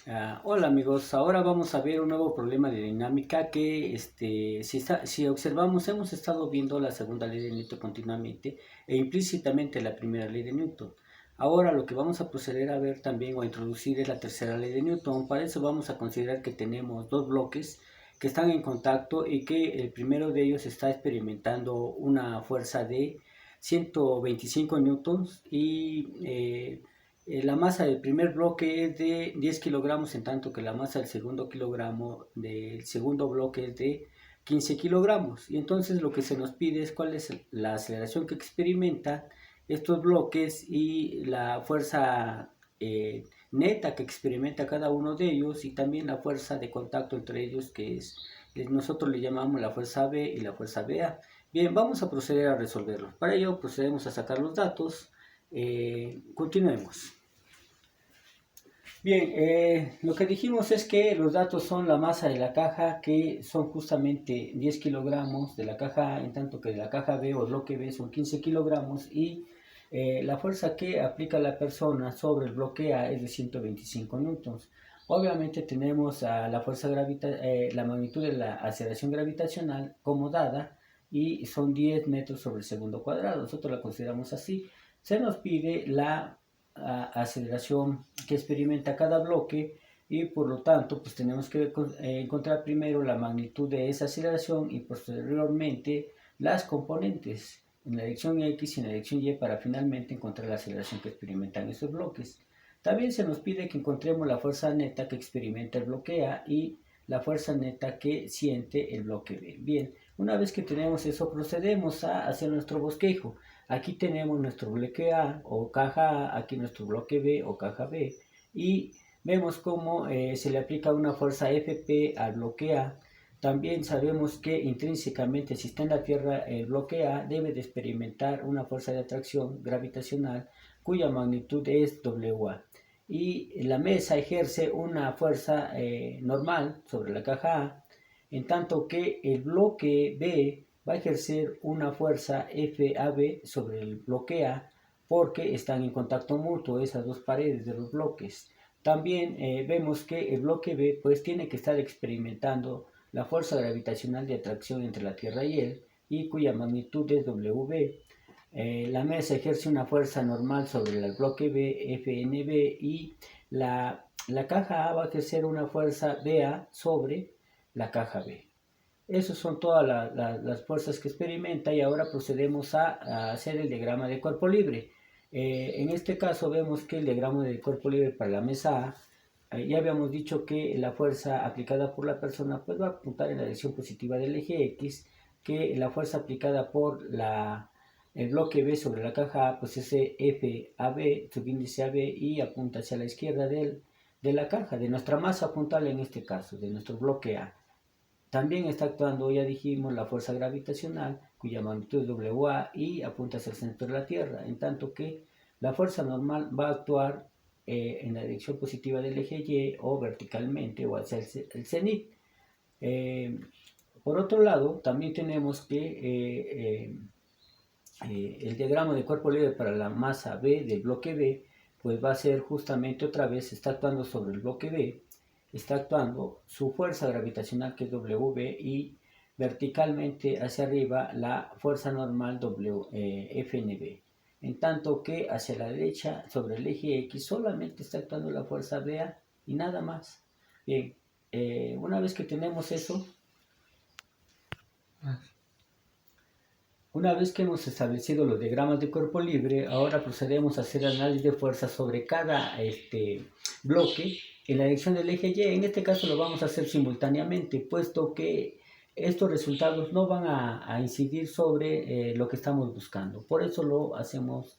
Hola amigos, ahora vamos a ver un nuevo problema de dinámica que si observamos hemos estado viendo la segunda ley de Newton continuamente e implícitamente la primera ley de Newton. Ahora lo que vamos a proceder a ver también o a introducir es la tercera ley de Newton. Para eso vamos a considerar que tenemos dos bloques que están en contacto y que el primero de ellos está experimentando una fuerza de 125 newtons y la masa del primer bloque es de 10 kilogramos, en tanto que la masa del segundo bloque es de 15 kilogramos. Y entonces lo que se nos pide es cuál es la aceleración que experimenta estos bloques y la fuerza neta que experimenta cada uno de ellos, y también la fuerza de contacto entre ellos, nosotros le llamamos la fuerza B y la fuerza BA. Bien, vamos a proceder a resolverlo. Para ello procedemos a sacar los datos. Continuemos. Bien, lo que dijimos es que los datos son la masa de la caja, que son justamente 10 kilogramos de la caja A, en tanto que de la caja B o bloque B son 15 kilogramos, y la fuerza que aplica la persona sobre el bloque A es de 125 newtons. Obviamente tenemos la magnitud de la aceleración gravitacional como dada, y son 10 metros sobre el segundo cuadrado. Nosotros la consideramos así. Se nos pide la aceleración que experimenta cada bloque, y por lo tanto pues tenemos que encontrar primero la magnitud de esa aceleración y posteriormente las componentes en la dirección X y en la dirección Y para finalmente encontrar la aceleración que experimentan esos bloques. También se nos pide que encontremos la fuerza neta que experimenta el bloque A y la fuerza neta que siente el bloque B. Bien, una vez que tenemos eso, procedemos a hacer nuestro bosquejo. Aquí tenemos nuestro bloque A o caja A, aquí nuestro bloque B o caja B, y vemos cómo se le aplica una fuerza Fp al bloque A. También sabemos que intrínsecamente, si está en la Tierra, el bloque A debe de experimentar una fuerza de atracción gravitacional cuya magnitud es WA. Y la mesa ejerce una fuerza normal sobre la caja A, en tanto que el bloque B va a ejercer una fuerza FAB sobre el bloque A, porque están en contacto mutuo esas dos paredes de los bloques. También vemos que el bloque B pues tiene que estar experimentando la fuerza gravitacional de atracción entre la Tierra y él, y cuya magnitud es WB. La mesa ejerce una fuerza normal sobre el bloque B, FNB, y la caja A va a ejercer una fuerza BA sobre la caja B. Esas son todas las fuerzas que experimenta, y ahora procedemos a hacer el diagrama de cuerpo libre. En este caso vemos que el diagrama de cuerpo libre para la mesa A, ya habíamos dicho que la fuerza aplicada por la persona pues va a apuntar en la dirección positiva del eje X, que la fuerza aplicada por el bloque B sobre la caja A pues es FAB, subíndice AB, y apunta hacia la izquierda de la caja, de nuestra masa puntual, en este caso, de nuestro bloque A. También está actuando, ya dijimos, la fuerza gravitacional, cuya magnitud es WA y apunta hacia el centro de la Tierra, en tanto que la fuerza normal va a actuar en la dirección positiva del eje Y o verticalmente o hacia el cenit. Eh, por otro lado, también tenemos que el diagrama de cuerpo libre para la masa B del bloque B, pues va a ser justamente otra vez, está actuando sobre el bloque B, está actuando su fuerza gravitacional, que es WB, y verticalmente hacia arriba la fuerza normal FNB. En tanto que hacia la derecha, sobre el eje X, solamente está actuando la fuerza BA y nada más. Bien, una vez que tenemos eso, una vez que hemos establecido los diagramas de cuerpo libre, ahora procedemos a hacer análisis de fuerza sobre cada bloque en la dirección del eje Y. En este caso lo vamos a hacer simultáneamente, puesto que estos resultados no van a incidir sobre lo que estamos buscando. Por eso lo hacemos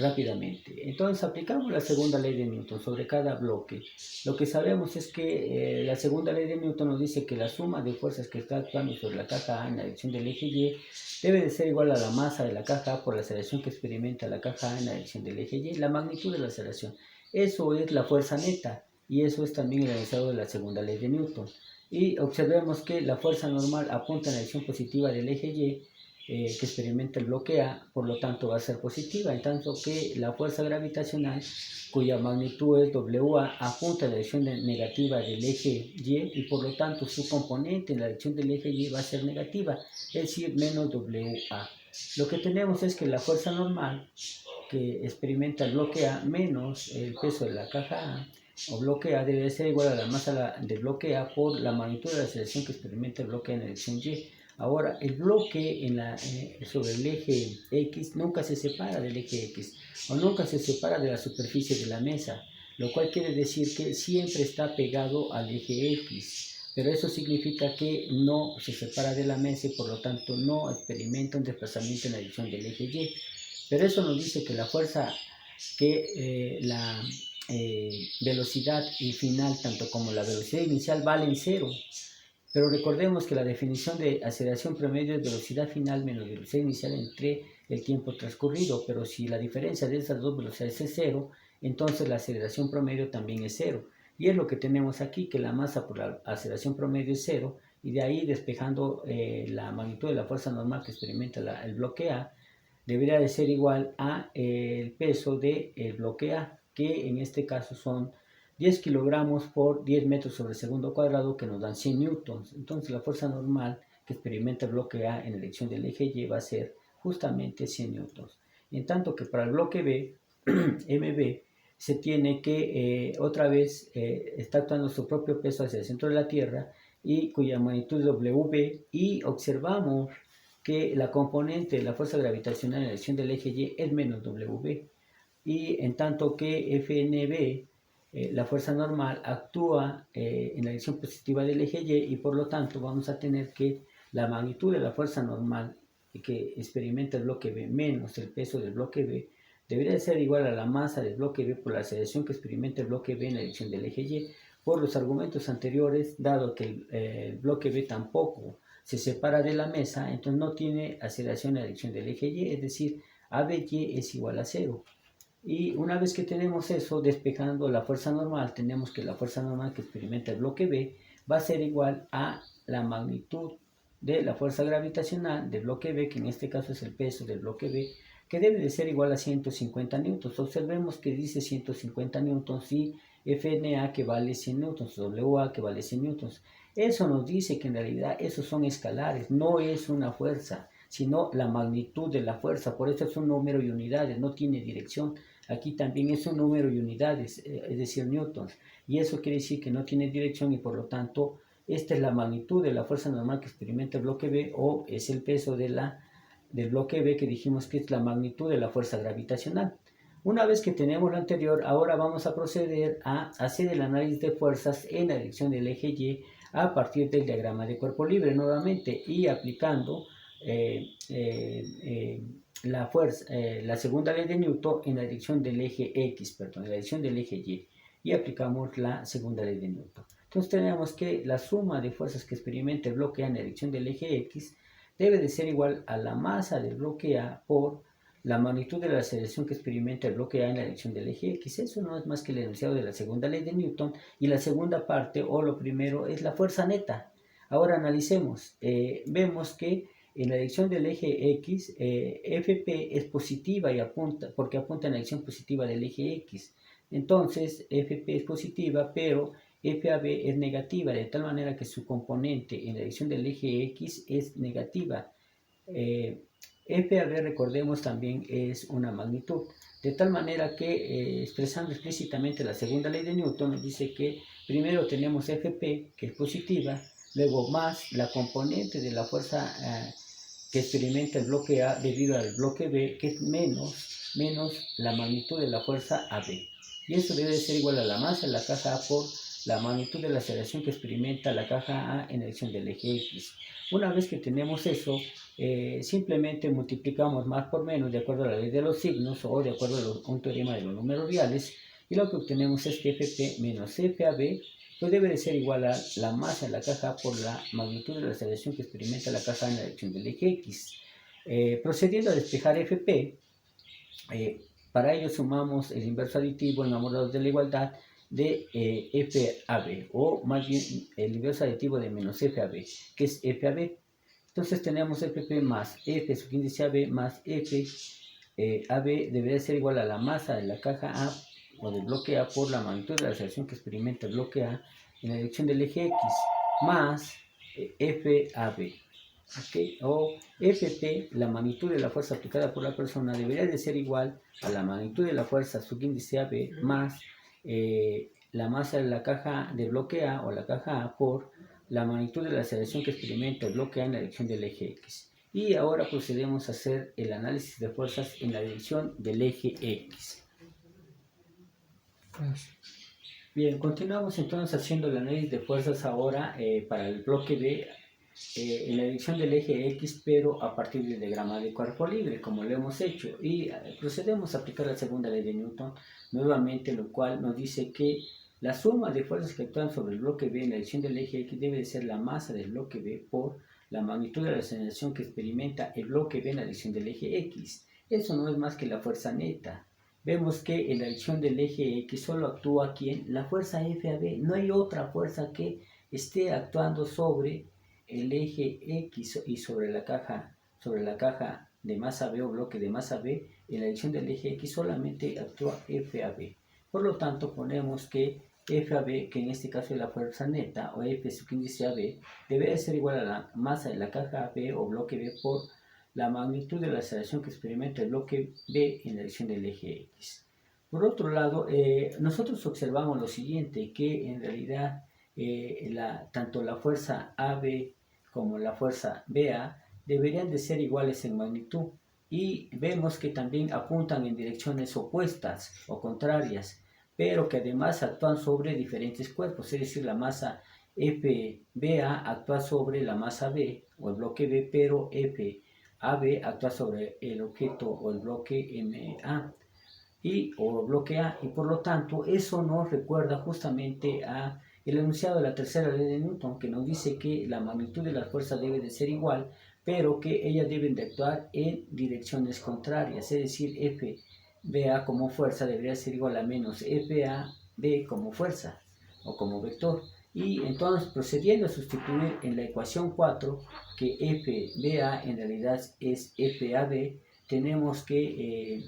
rápidamente. Entonces aplicamos la segunda ley de Newton sobre cada bloque. Lo que sabemos es que la segunda ley de Newton nos dice que la suma de fuerzas que está actuando sobre la caja A en la dirección del eje Y debe de ser igual a la masa de la caja A por la aceleración que experimenta la caja A en la dirección del eje Y, la magnitud de la aceleración. Eso es la fuerza neta, y eso es también el enunciado de la segunda ley de Newton. Y observemos que la fuerza normal apunta en la dirección positiva del eje Y, que experimenta el bloque A, por lo tanto va a ser positiva, en tanto que la fuerza gravitacional, cuya magnitud es WA, apunta en la dirección negativa del eje Y y por lo tanto su componente en la dirección del eje Y va a ser negativa, es decir, menos WA. Lo que tenemos es que la fuerza normal que experimenta el bloque A menos el peso de la caja A o bloque A debe ser igual a la masa del bloque A por la magnitud de la aceleración que experimenta el bloque A en la dirección Y. Ahora, el bloque sobre el eje X nunca se separa del eje X o nunca se separa de la superficie de la mesa, lo cual quiere decir que siempre está pegado al eje X. Pero eso significa que no se separa de la mesa y por lo tanto no experimenta un desplazamiento en la dirección del eje Y. Pero eso nos dice que la fuerza, la velocidad final, tanto como la velocidad inicial, valen cero. Pero recordemos que la definición de aceleración promedio es velocidad final menos velocidad inicial entre el tiempo transcurrido. Pero si la diferencia de esas dos velocidades es cero, entonces la aceleración promedio también es cero. Y es lo que tenemos aquí, que la masa por la aceleración promedio es cero. Y de ahí, despejando la magnitud de la fuerza normal que experimenta el bloque A, debería de ser igual a el peso del bloque A, que en este caso son 10 kilogramos por 10 metros sobre segundo cuadrado, que nos dan 100 newtons. Entonces la fuerza normal que experimenta el bloque A en la dirección del eje Y va a ser justamente 100 newtons. En tanto que para el bloque B, MB, se tiene que otra vez está actuando su propio peso hacia el centro de la Tierra y cuya magnitud es WB, y observamos que la componente de la fuerza gravitacional en la dirección del eje Y es menos W, y en tanto que FNB, la fuerza normal, actúa en la dirección positiva del eje Y, y por lo tanto vamos a tener que la magnitud de la fuerza normal que experimenta el bloque B menos el peso del bloque B debería ser igual a la masa del bloque B por la aceleración que experimenta el bloque B en la dirección del eje Y. Por los argumentos anteriores, dado que el bloque B tampoco se separa de la mesa, entonces no tiene aceleración en la dirección del eje Y, es decir, ABY es igual a 0. Y una vez que tenemos eso, despejando la fuerza normal, tenemos que la fuerza normal que experimenta el bloque B va a ser igual a la magnitud de la fuerza gravitacional del bloque B, que en este caso es el peso del bloque B, que debe de ser igual a 150 newtons. Observemos que dice 150 newtons y FNA que vale 100 newtons, WA que vale 100 newtons. Eso nos dice que en realidad esos son escalares, no es una fuerza, sino la magnitud de la fuerza. Por eso es un número y unidades, no tiene dirección. Aquí también es un número y unidades, es decir, newtons. Y eso quiere decir que no tiene dirección y por lo tanto esta es la magnitud de la fuerza normal que experimenta el bloque B, o es el peso del bloque B, que dijimos que es la magnitud de la fuerza gravitacional. Una vez que tenemos lo anterior, ahora vamos a proceder a hacer el análisis de fuerzas en la dirección del eje Y a partir del diagrama de cuerpo libre nuevamente, y aplicando la segunda ley de Newton en la dirección del eje X, en la dirección del eje Y, y aplicamos la segunda ley de Newton. Entonces tenemos que la suma de fuerzas que experimenta el bloque A en la dirección del eje X debe de ser igual a la masa del bloque A por la magnitud de la aceleración que experimenta el bloque A en la dirección del eje X. Eso no es más que el enunciado de la segunda ley de Newton, y la segunda parte, o lo primero, es la fuerza neta. Ahora analicemos. Vemos que en la dirección del eje X, FP es positiva porque apunta en la dirección positiva del eje X. Entonces, FP es positiva, pero FAB es negativa, de tal manera que su componente en la dirección del eje X es negativa. FAB, recordemos, también es una magnitud. De tal manera que, expresando explícitamente la segunda ley de Newton, nos dice que primero tenemos FP, que es positiva, luego más la componente de la fuerza que experimenta el bloque A debido al bloque B, que es menos la magnitud de la fuerza AB. Y eso debe ser igual a la masa de la caja A por la magnitud de la aceleración que experimenta la caja A en dirección del eje X. Una vez que tenemos eso, simplemente multiplicamos más por menos de acuerdo a la ley de los signos o de acuerdo a un teorema de los números reales, y lo que obtenemos es que FP menos FAB pues debe de ser igual a la masa de la caja por la magnitud de la aceleración que experimenta la caja en la dirección del eje X. Procediendo a despejar FP, para ello sumamos el inverso aditivo enamorados de la igualdad de FAB, o más bien el inverso aditivo de menos FAB, que es FAB. Entonces tenemos FP más F subíndice AB más F AB debería ser igual a la masa de la caja A o del bloque A por la magnitud de la aceleración que experimenta el bloque A en la dirección del eje X más FAB. ¿Okay? O FP, la magnitud de la fuerza aplicada por la persona, debería de ser igual a la magnitud de la fuerza subíndice AB más la masa de la caja de bloque A o la caja A por la magnitud de la aceleración que experimenta el bloque A en la dirección del eje X. Y ahora procedemos a hacer el análisis de fuerzas en la dirección del eje X. Bien, continuamos entonces haciendo el análisis de fuerzas ahora para el bloque B en la dirección del eje X, pero a partir del diagrama de cuerpo libre, como lo hemos hecho. Y procedemos a aplicar la segunda ley de Newton, nuevamente, lo cual nos dice que la suma de fuerzas que actúan sobre el bloque B en la dirección del eje X debe de ser la masa del bloque B por la magnitud de la aceleración que experimenta el bloque B en la dirección del eje X. Eso no es más que la fuerza neta. Vemos que en la dirección del eje X solo actúa ¿quién? La fuerza FAB. No hay otra fuerza que esté actuando sobre el eje X y sobre la caja de masa B o bloque de masa B. En la dirección del eje X solamente actúa FAB. Por lo tanto, ponemos que FAB, que en este caso es la fuerza neta, o F subíndice AB, debe ser igual a la masa de la caja B o bloque B por la magnitud de la aceleración que experimenta el bloque B en la dirección del eje X. Por otro lado, nosotros observamos lo siguiente, que en realidad tanto la fuerza AB como la fuerza BA deberían de ser iguales en magnitud, y vemos que también apuntan en direcciones opuestas o contrarias, pero que además actúan sobre diferentes cuerpos, es decir, la masa FBA actúa sobre la masa B o el bloque B, pero FAB actúa sobre el objeto o el bloque MA o bloque A, y por lo tanto eso nos recuerda justamente a el enunciado de la tercera ley de Newton, que nos dice que la magnitud de las fuerzas debe de ser igual, pero que ellas deben de actuar en direcciones contrarias, es decir, FBA como fuerza debería ser igual a menos FAB como fuerza o como vector. Y entonces, procediendo a sustituir en la ecuación 4 que FBA en realidad es FAB, tenemos que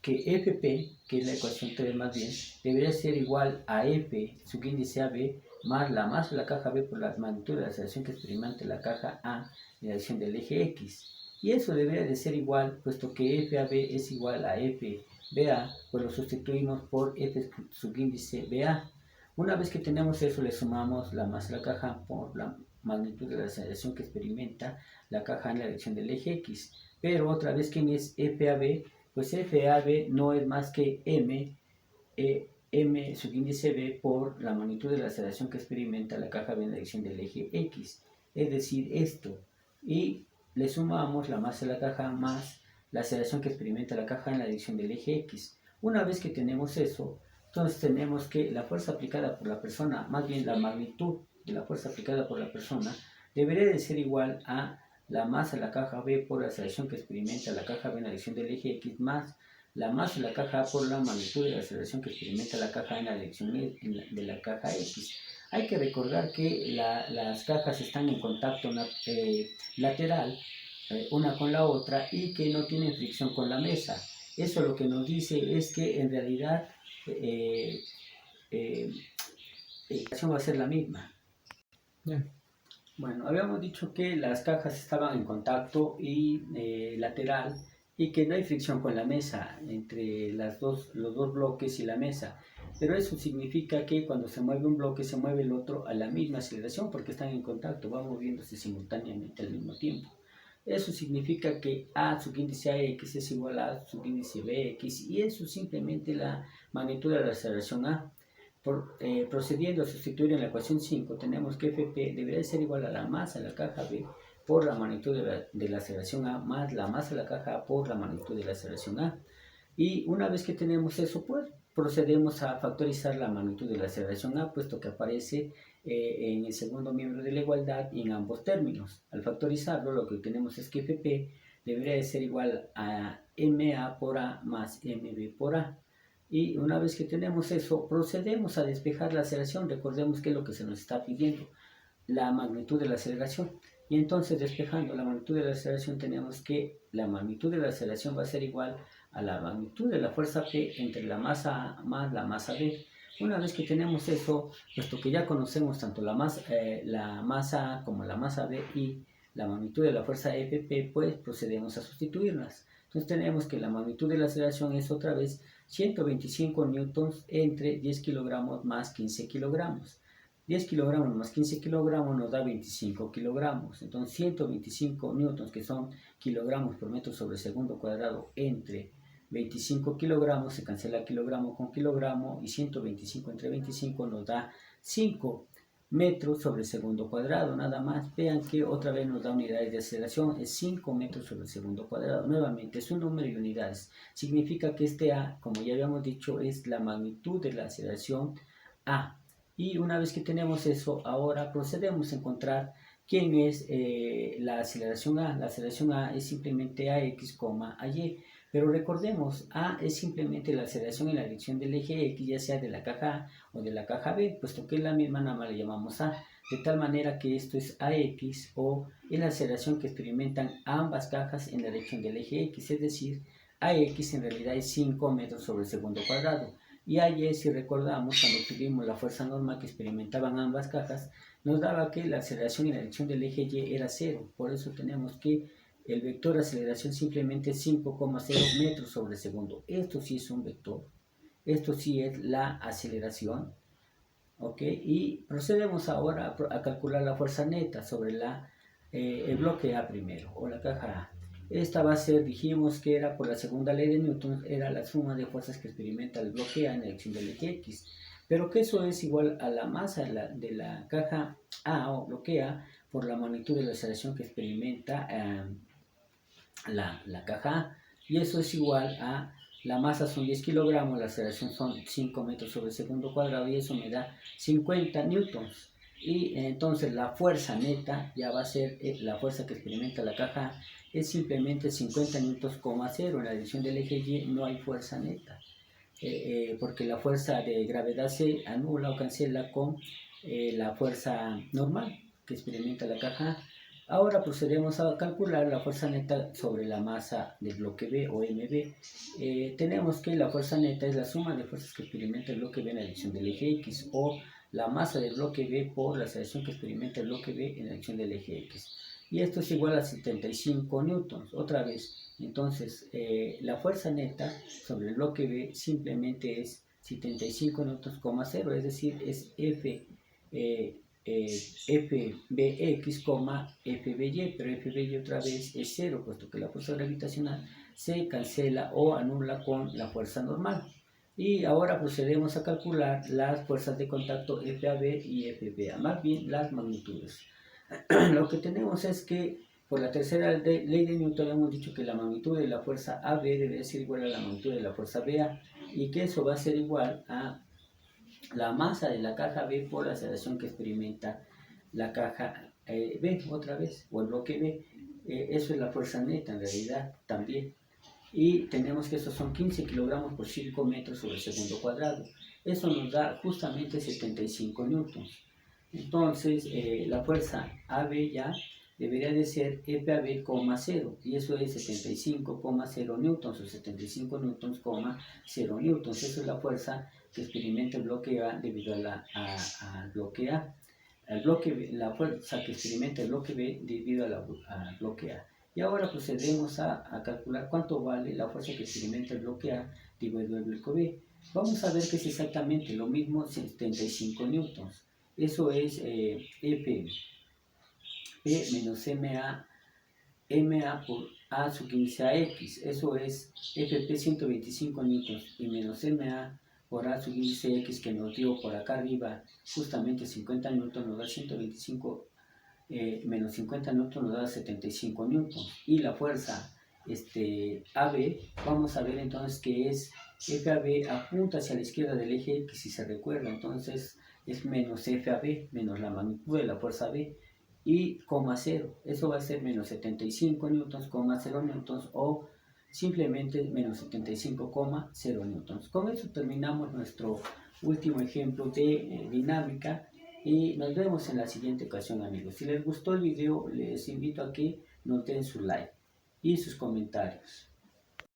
FP, que es la ecuación 3 más bien, debería ser igual a F subíndice AB más la masa de la caja B por la magnitud de la aceleración que experimenta la caja A en la dirección del eje X. Y eso debería de ser igual, puesto que FAB es igual a FBA, pues lo sustituimos por F subíndice BA. Una vez que tenemos eso, le sumamos la masa de la caja por la magnitud de la aceleración que experimenta la caja en la dirección del eje X. Pero otra vez, ¿quién es FAB? Pues FAB no es más que M subíndice B por la magnitud de la aceleración que experimenta la caja B en la dirección del eje X. Es decir, esto. Y le sumamos la masa de la caja más la aceleración que experimenta la caja en la dirección del eje X. Una vez que tenemos eso, entonces tenemos que la fuerza aplicada por la persona, más bien la magnitud de la fuerza aplicada por la persona, debería de ser igual a la masa de la caja B por la aceleración que experimenta la caja B en la dirección del eje X más la masa de la caja A por la magnitud de la aceleración que experimenta la caja A en la dirección de la caja X. Hay que recordar que las cajas están en contacto lateral una con la otra y que no tienen fricción con la mesa. Eso lo que nos dice es que en realidad la ecuación va a ser la misma. Bien. Bueno, habíamos dicho que las cajas estaban en contacto y lateral y que no hay fricción con la mesa entre los dos bloques y la mesa. Pero eso significa que cuando se mueve un bloque se mueve el otro a la misma aceleración porque están en contacto, van moviéndose simultáneamente al mismo tiempo. Eso significa que A subíndice AX es igual a A subíndice BX, y eso es simplemente la magnitud de la aceleración A. Procediendo a sustituir en la ecuación 5, tenemos que FP debería ser igual a la masa de la caja B por la magnitud de la aceleración A más la masa de la caja A por la magnitud de la aceleración A. Y una vez que tenemos eso, pues procedemos a factorizar la magnitud de la aceleración A, puesto que aparece en el segundo miembro de la igualdad y en ambos términos. Al factorizarlo, lo que tenemos es que FP debería de ser igual a MA por A más MB por A. Y una vez que tenemos eso, procedemos a despejar la aceleración. Recordemos que es lo que se nos está pidiendo. la magnitud de la aceleración. Y entonces, despejando la magnitud de la aceleración, tenemos que la magnitud de la aceleración va a ser igual a la magnitud de la fuerza P entre la masa A más la masa B. Una vez que tenemos eso, puesto que ya conocemos tanto la masa A como la masa B y la magnitud de la fuerza FP, pues procedemos a sustituirlas. Entonces tenemos que la magnitud de la aceleración es otra vez 125 newtons entre 10 kilogramos más 15 kilogramos. 10 kilogramos más 15 kilogramos nos da 25 kilogramos. Entonces 125 newtons, que son kilogramos por metro sobre segundo cuadrado, entre 25 kilogramos, se cancela kilogramo con kilogramo, y 125 entre 25 nos da 5 metros sobre segundo cuadrado, nada más. Vean que otra vez nos da unidades de aceleración, es 5 metros sobre segundo cuadrado. Nuevamente es un número de unidades. Significa que este A, como ya habíamos dicho, es la magnitud de la aceleración A. Y una vez que tenemos eso, ahora procedemos a encontrar quién es la aceleración A. La aceleración A es simplemente AX, AY. Pero recordemos, A es simplemente la aceleración en la dirección del eje X, ya sea de la caja A o de la caja B, puesto que es la misma, nada más le llamamos A. De tal manera que esto es AX, o es la aceleración que experimentan ambas cajas en la dirección del eje X, es decir, AX en realidad es 5 metros sobre segundo cuadrado. Y ayer, si recordamos, cuando tuvimos la fuerza normal que experimentaban ambas cajas, nos daba que la aceleración en la dirección del eje Y era 0. Por eso tenemos que el vector de aceleración simplemente es 5,0 metros sobre segundo. Esto sí es un vector. Esto sí es la aceleración. ¿Ok? Y procedemos ahora a calcular la fuerza neta sobre el bloque A primero, o la caja A. Esta va a ser, dijimos que era por la segunda ley de Newton, era la suma de fuerzas que experimenta el bloque A en la dirección del eje X. Pero que eso es igual a la masa de la caja A o bloque A por la magnitud de la aceleración que experimenta la caja A. Y eso es igual a la masa son 10 kilogramos, la aceleración son 5 metros sobre segundo cuadrado, y eso me da 50 newtons. Y entonces la fuerza neta ya va a ser la fuerza que experimenta la caja, es simplemente 50 newtons, 0. En la dirección del eje Y no hay fuerza neta, porque la fuerza de gravedad se anula o cancela con la fuerza normal que experimenta la caja. Ahora procedemos a calcular la fuerza neta sobre la masa del bloque B o MB. Tenemos que la fuerza neta es la suma de fuerzas que experimenta el bloque B en la dirección del eje X, o la masa del bloque B por la aceleración que experimenta el bloque B en la dirección del eje X. Y esto es igual a 75 newtons. Otra vez, entonces la fuerza neta sobre el bloque B simplemente es 75 newtons, 0, es decir, es F. Fbx, Fby, pero Fby otra vez es 0, puesto que la fuerza gravitacional se cancela o anula con la fuerza normal. Y ahora procedemos a calcular las fuerzas de contacto FAB y FBA, más bien las magnitudes. Lo que tenemos es que por la tercera ley de Newton hemos dicho que la magnitud de la fuerza AB debe ser igual a la magnitud de la fuerza BA, y que eso va a ser igual a la masa de la caja B por la aceleración que experimenta la caja B, otra vez, o el bloque B. Eso es la fuerza neta en realidad también. Y tenemos que estos son 15 kilogramos por 5 metros sobre segundo cuadrado. Eso nos da justamente 75 newtons. Entonces, la fuerza AB ya debería de ser FAB, 0, y eso es 75,0 newtons, o 75 newtons, 0 newtons. Esa es la fuerza que experimenta el bloque A debido al bloque A. La fuerza que experimenta el bloque B debido al bloque A. Y ahora procedemos a calcular cuánto vale la fuerza que experimenta el bloque A dividido el bloque B. Vamos a ver que es exactamente lo mismo, 75 newtons. Eso es F P menos MA por A sub 15 AX. Eso es FP 125 newtons y menos MA por A sub índice X, que nos dio por acá arriba justamente 50 newtons, nos da 125 menos 50 newtons, nos da 75 newtons. Y la fuerza AB, vamos a ver entonces que es FAB, apunta hacia la izquierda del eje X, si se recuerda, entonces es menos FAB, menos la magnitud de la fuerza B, y 0. Eso va a ser menos 75 newtons, 0 newtons, o simplemente menos 75,0 newtons. Con eso terminamos nuestro último ejemplo de dinámica. Y nos vemos en la siguiente ocasión, amigos. Si les gustó el video, les invito a que nos den su like y sus comentarios.